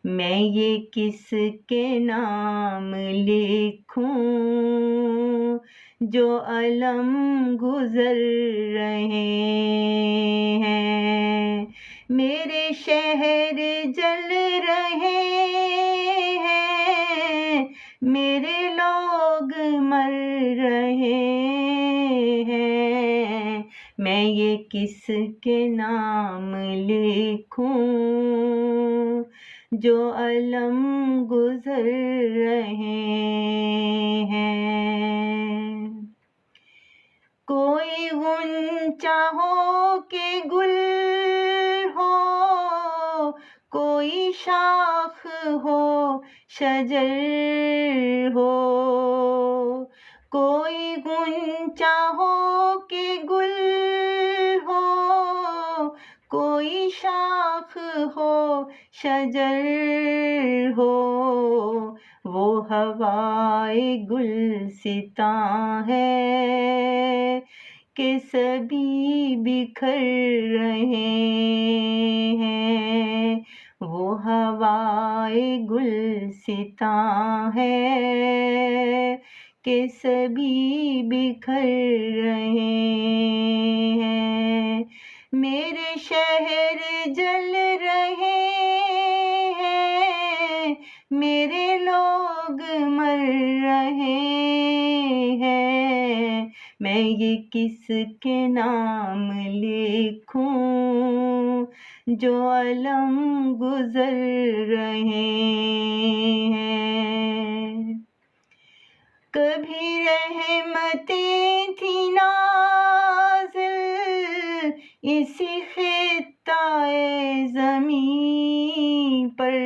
میں یہ کس کے نام لکھوں جو علم گزر رہے ہیں، میرے شہر جل رہے ہیں، میرے لوگ مر رہے ہیں، میں یہ کس کے نام لکھوں جو علم گزر رہے ہیں۔ کوئی غنچہ ہو کہ گل ہو، کوئی شاخ ہو شجر ہو، کوئی غنچہ ہو کہ گل ہو، کوئی شاخ ہو شجر ہو، وہ ہوائے گلستاں ہے کہ سبھی بکھر رہے ہیں، وہ ہوائے گلستاں ہے کہ سبھی بکھر رہے ہیں، میرے شہر جل رہے ہیں، میرے لوگ مر رہے ہیں، میں یہ کس کے نام لکھوں جو علم گزر رہے ہیں۔ کبھی رحمتیں تھی نازل اسی خطۂ زمین پر،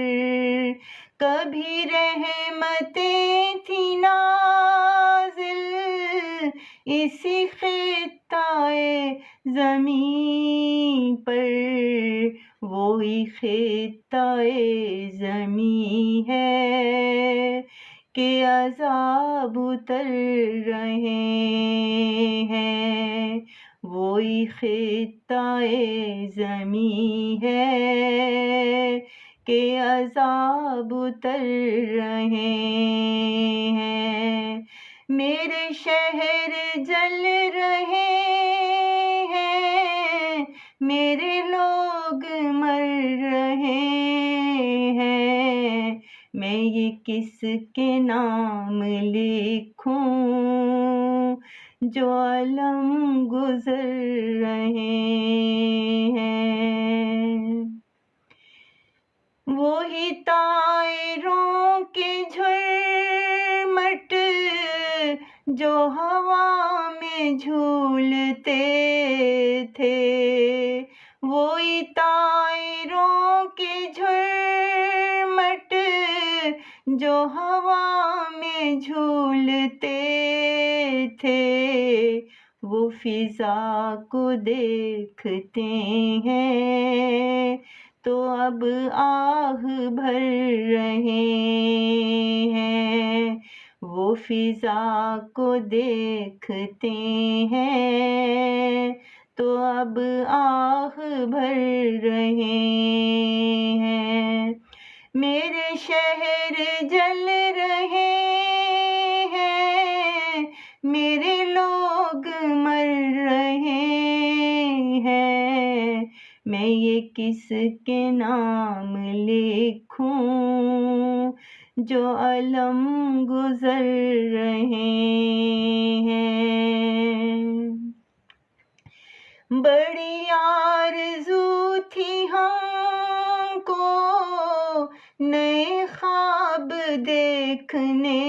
کبھی رحمتیں تھی نازل اسی خطۂ زمین پر، وہی خطۂ زمین ہے کہ عذاب اتر رہے ہیں، وہی خطۂ زمین ہے کہ عذاب اتر رہے ہیں، میرے شہر جل رہے ہیں، میرے لوگ مر رہے ہیں، میں یہ کس کے نام لکھوں جو علم گزر رہے ہیں، وہی طائروں کے جھرمٹ جو ہوا میں جھولتے تھے، وہی طائروں کے جھرمٹ جو ہوا میں جھولتے تھے، وہ فضا کو دیکھتے ہیں تو اب آہ بھر رہے ہیں، وہ فضا کو دیکھتے ہیں تو اب آہ بھر رہے ہیں، میرے شہر جل رہے ہیں، میرے لوگ مر رہے ہیں، میں یہ کس کے نام لکھوں جو علم گزر رہے ہیں، بڑی آرزو تھی ہم کو نئے خواب دیکھنے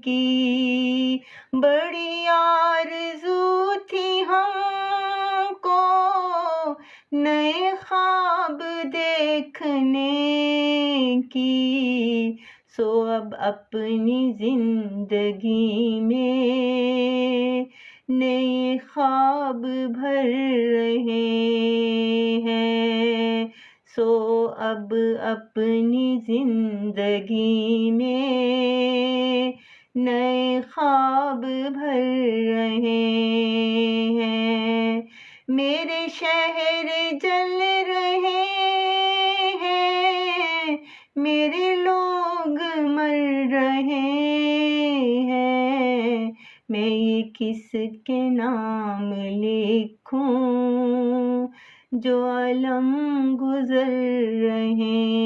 کی، بڑی آرزو تھی ہم کو نئے خواب دیکھنے کی، سو اب اپنی زندگی میں نئے خواب بھر رہے ہیں، سو اب اپنی زندگی میں نئے خواب بھر رہے ہیں، میرے شہر جل رہے ہیں، میرے لوگ مر رہے ہیں، میں یہ کس کے نام لکھوں، جو عالم گزر رہے